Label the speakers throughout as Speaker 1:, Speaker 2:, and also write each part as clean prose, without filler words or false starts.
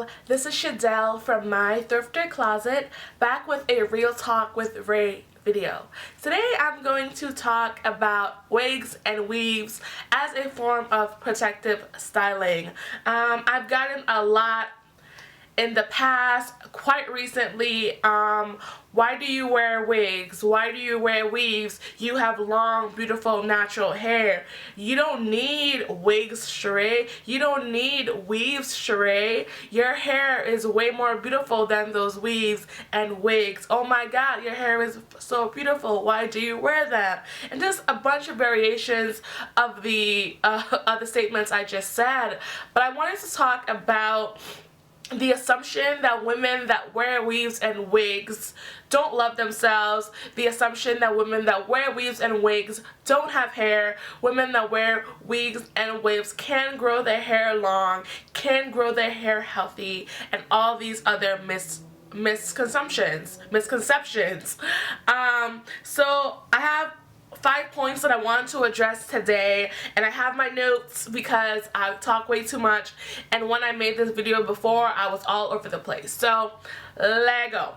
Speaker 1: y'all, this is Shadell from My Thrifted Closet, back with a Real Talk with Ray video. Today I'm going to talk about wigs and weaves as a form of protective styling. I've gotten a lot in the past, quite recently, why do you wear wigs? Why do you wear weaves? You have long, beautiful, natural hair. You don't need wigs, Sheree. You don't need weaves, Sheree. Your hair is way more beautiful than those weaves and wigs. Oh my God, your hair is so beautiful. Why do you wear them? And just a bunch of variations of the statements I just said. But I wanted to talk about the assumption that women that wear weaves and wigs don't love themselves, the assumption that women that wear weaves and wigs don't have hair, women that wear wigs and wigs can grow their hair long, can grow their hair healthy, and all these other misconceptions. So I have 5 points that I want to address today, and I have my notes because I talk way too much, and when I made this video before I was all over the place. So let's go.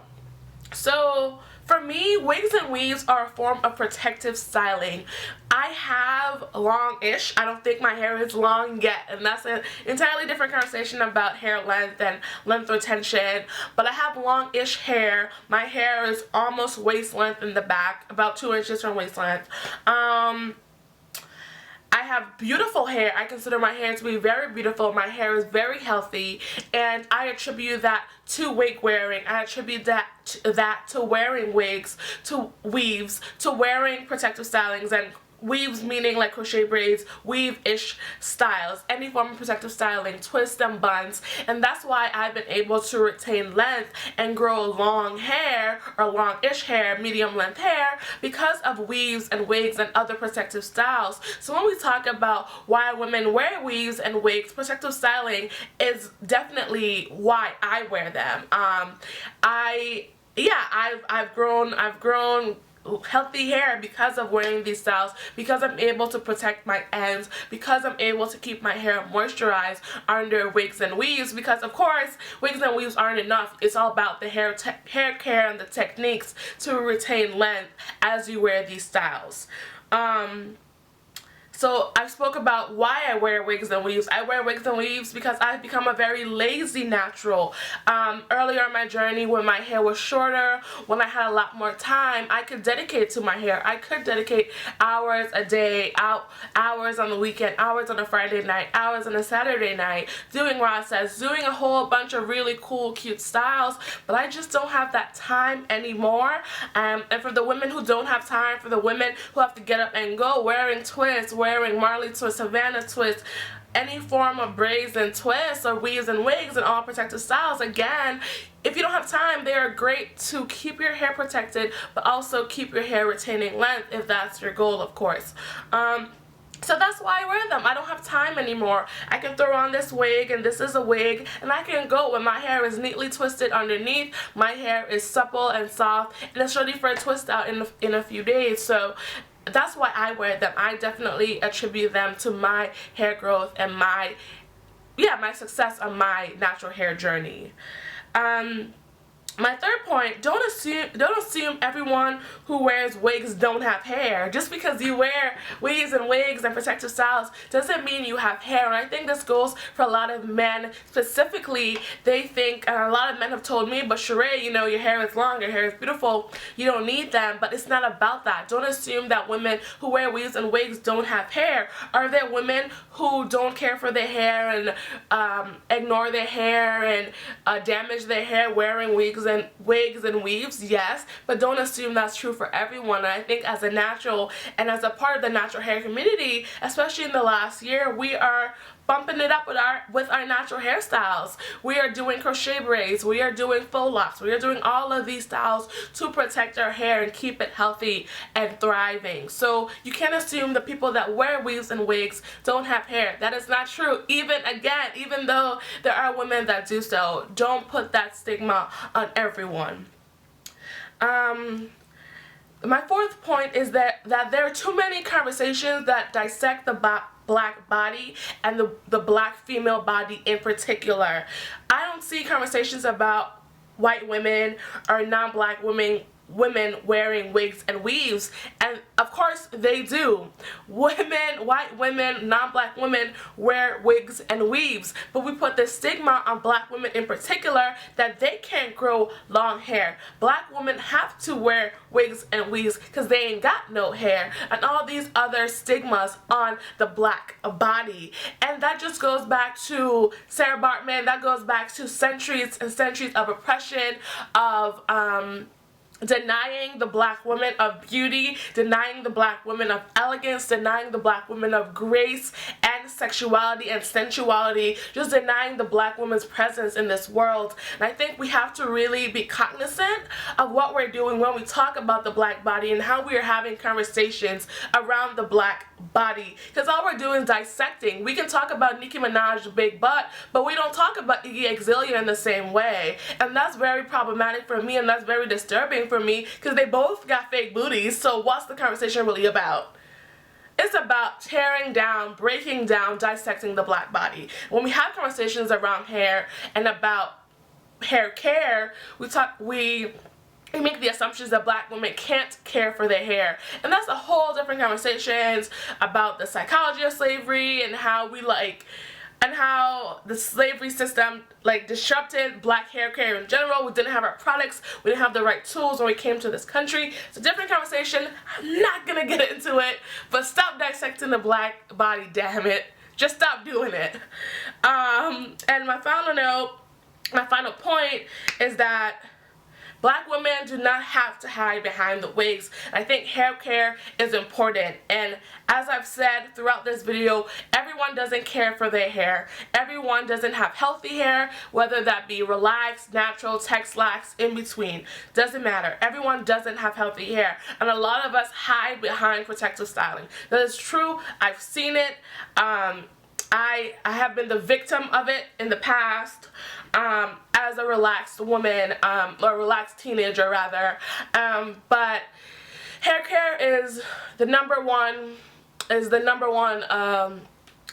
Speaker 1: So for me, wigs and weaves are a form of protective styling. I have long-ish, I don't think my hair is long yet, and that's an entirely different conversation about hair length and length retention, but I have long-ish hair. My hair is almost waist length in the back, about 2 inches from waist length. I have beautiful hair. I consider my hair to be very beautiful. My hair is very healthy, and I attribute that to wig wearing. I attribute that to wearing wigs, to weaves, to wearing protective stylings, and weaves meaning like crochet braids, weave-ish styles, any form of protective styling, twists and buns, and that's why I've been able to retain length and grow long hair, or long-ish hair, medium length hair, because of weaves and wigs and other protective styles. So when we talk about why women wear weaves and wigs, protective styling is definitely why I wear them. I've grown healthy hair because of wearing these styles, because I'm able to protect my ends, because I'm able to keep my hair moisturized under wigs and weaves, because of course wigs and weaves aren't enough. It's all about the hair care and the techniques to retain length as you wear these styles. So I spoke about why I wear wigs and weaves. I wear wigs and weaves because I've become a very lazy natural. Earlier in my journey, when my hair was shorter, when I had a lot more time, I could dedicate to my hair. I could dedicate hours a day, hours on the weekend, hours on a Friday night, hours on a Saturday night, doing Rosses, doing a whole bunch of really cool, cute styles, but I just don't have that time anymore. And for the women who don't have time, for the women who have to get up and go, wearing twists, wearing Marley twists, Havana twists, any form of braids and twists or weaves and wigs and all protective styles, again, if you don't have time, they are great to keep your hair protected but also keep your hair retaining length if that's your goal, of course. So that's why I wear them. I don't have time anymore. I can throw on this wig, and this is a wig, and I can go when my hair is neatly twisted underneath, my hair is supple and soft, and it's ready for a twist out in a few days. So that's why I wear them. I definitely attribute them to my hair growth and my success on my natural hair journey. My third point, don't assume everyone who wears wigs don't have hair. Just because you wear weaves and wigs and protective styles doesn't mean you have hair. And I think this goes for a lot of men specifically. They think, and a lot of men have told me, but Sheree, you know, your hair is long, your hair is beautiful, you don't need them. But it's not about that. Don't assume that women who wear weaves and wigs don't have hair. Are there women who don't care for their hair and ignore their hair and damage their hair wearing wigs and weaves? Yes, but don't assume that's true for everyone. And I think as a natural and as a part of the natural hair community, especially in the last year, we are bumping it up with our natural hairstyles. We are doing crochet braids, we are doing faux locks, we are doing all of these styles to protect our hair and keep it healthy and thriving. So you can't assume the people that wear weaves and wigs don't have hair. That is not true. Even though there are women that do so, don't put that stigma on everyone. My fourth point is that there are too many conversations that dissect the black body and the black female body in particular. I don't see conversations about white women or non-black women wearing wigs and weaves, and of course they do. White women, non-black women wear wigs and weaves, but we put this stigma on black women in particular that they can't grow long hair. Black women have to wear wigs and weaves because they ain't got no hair, and all these other stigmas on the black body. And that just goes back to Sarah Bartman, that goes back to centuries and centuries of oppression, of denying the black woman of beauty, denying the black woman of elegance, denying the black woman of grace and sexuality and sensuality, just denying the black woman's presence in this world. And I think we have to really be cognizant of what we're doing when we talk about the black body and how we are having conversations around the black body, because all we're doing is dissecting. We can talk about Nicki Minaj's big butt, but we don't talk about Iggy Azalea in the same way, and that's very problematic for me, and that's very disturbing for me, because they both got fake booties. So what's the conversation really about? It's about tearing down, breaking down, dissecting the black body. When we have conversations around hair and about hair care, we make the assumptions that black women can't care for their hair, and that's a whole different conversations about the psychology of slavery and how how the slavery system disrupted black hair care in general. We didn't have our products, we didn't have the right tools when we came to this country. It's a different conversation. I'm not gonna get into it, but stop dissecting the black body, damn it. Just stop doing it. And my final point is that black women do not have to hide behind the wigs. I think hair care is important, and as I've said throughout this video, everyone doesn't care for their hair. Everyone doesn't have healthy hair, whether that be relaxed, natural, texlax, in between. Doesn't matter. Everyone doesn't have healthy hair, and a lot of us hide behind protective styling. That is true. I've seen it. I have been the victim of it in the past, as a relaxed woman, or relaxed teenager rather, but hair care is the number one,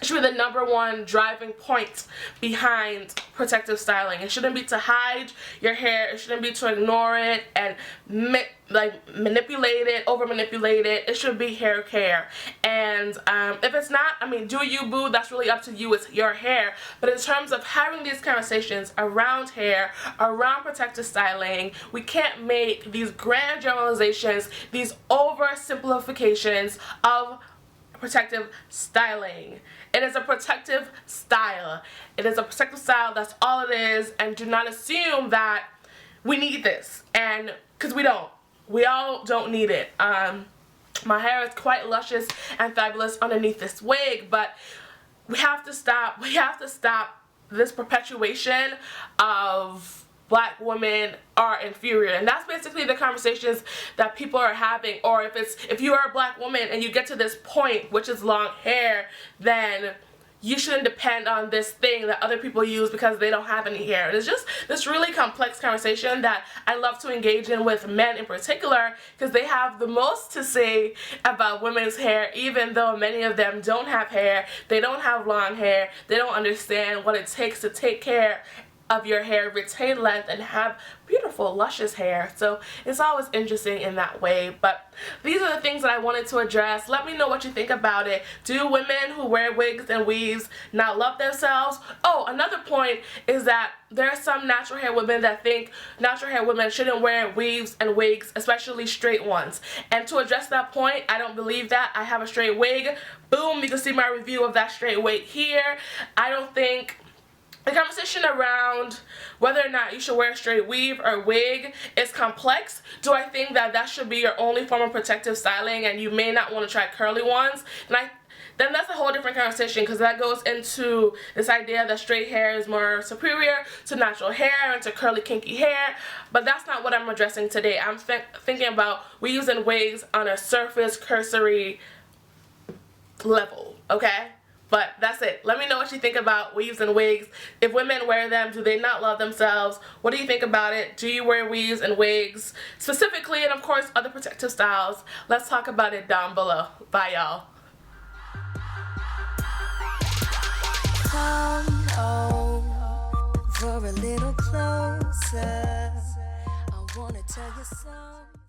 Speaker 1: should be the number one driving point behind protective styling. It shouldn't be to hide your hair, it shouldn't be to ignore it and manipulate it, over manipulate it. It should be hair care. And if it's not, I mean, do you, boo, that's really up to you, it's your hair. But in terms of having these conversations around hair, around protective styling, we can't make these grand generalizations, these oversimplifications of protective styling. It is a protective style. It is a protective style, that's all it is, and do not assume that we need this, and because we don't. We all don't need it. My hair is quite luscious and fabulous underneath this wig, but we have to stop this perpetuation of black women are inferior. And that's basically the conversations that people are having. Or if you are a black woman and you get to this point, which is long hair, then you shouldn't depend on this thing that other people use because they don't have any hair. And it's just this really complex conversation that I love to engage in with men in particular, because they have the most to say about women's hair, even though many of them don't have hair, they don't have long hair, they don't understand what it takes to take care of your hair, retain length, and have beautiful luscious hair. So it's always interesting in that way. But these are the things that I wanted to address. Let me know what you think about it. Do women who wear wigs and weaves not love themselves? Oh, another point is that there are some natural hair women that think natural hair women shouldn't wear weaves and wigs, especially straight ones. And to address that point, I don't believe that. I have a straight wig. Boom, you can see my review of that straight wig here. I don't think the conversation around whether or not you should wear a straight weave or wig is complex. Do I think that that should be your only form of protective styling and you may not want to try curly ones? Then that's a whole different conversation, because that goes into this idea that straight hair is more superior to natural hair and to curly kinky hair. But that's not what I'm addressing today. I'm thinking about weaves and wigs on a surface cursory level, okay? But that's it. Let me know what you think about weaves and wigs. If women wear them, do they not love themselves? What do you think about it? Do you wear weaves and wigs specifically, and of course other protective styles? Let's talk about it down below. Bye, y'all.
Speaker 2: Come over over a little closer. I wanna tell you something.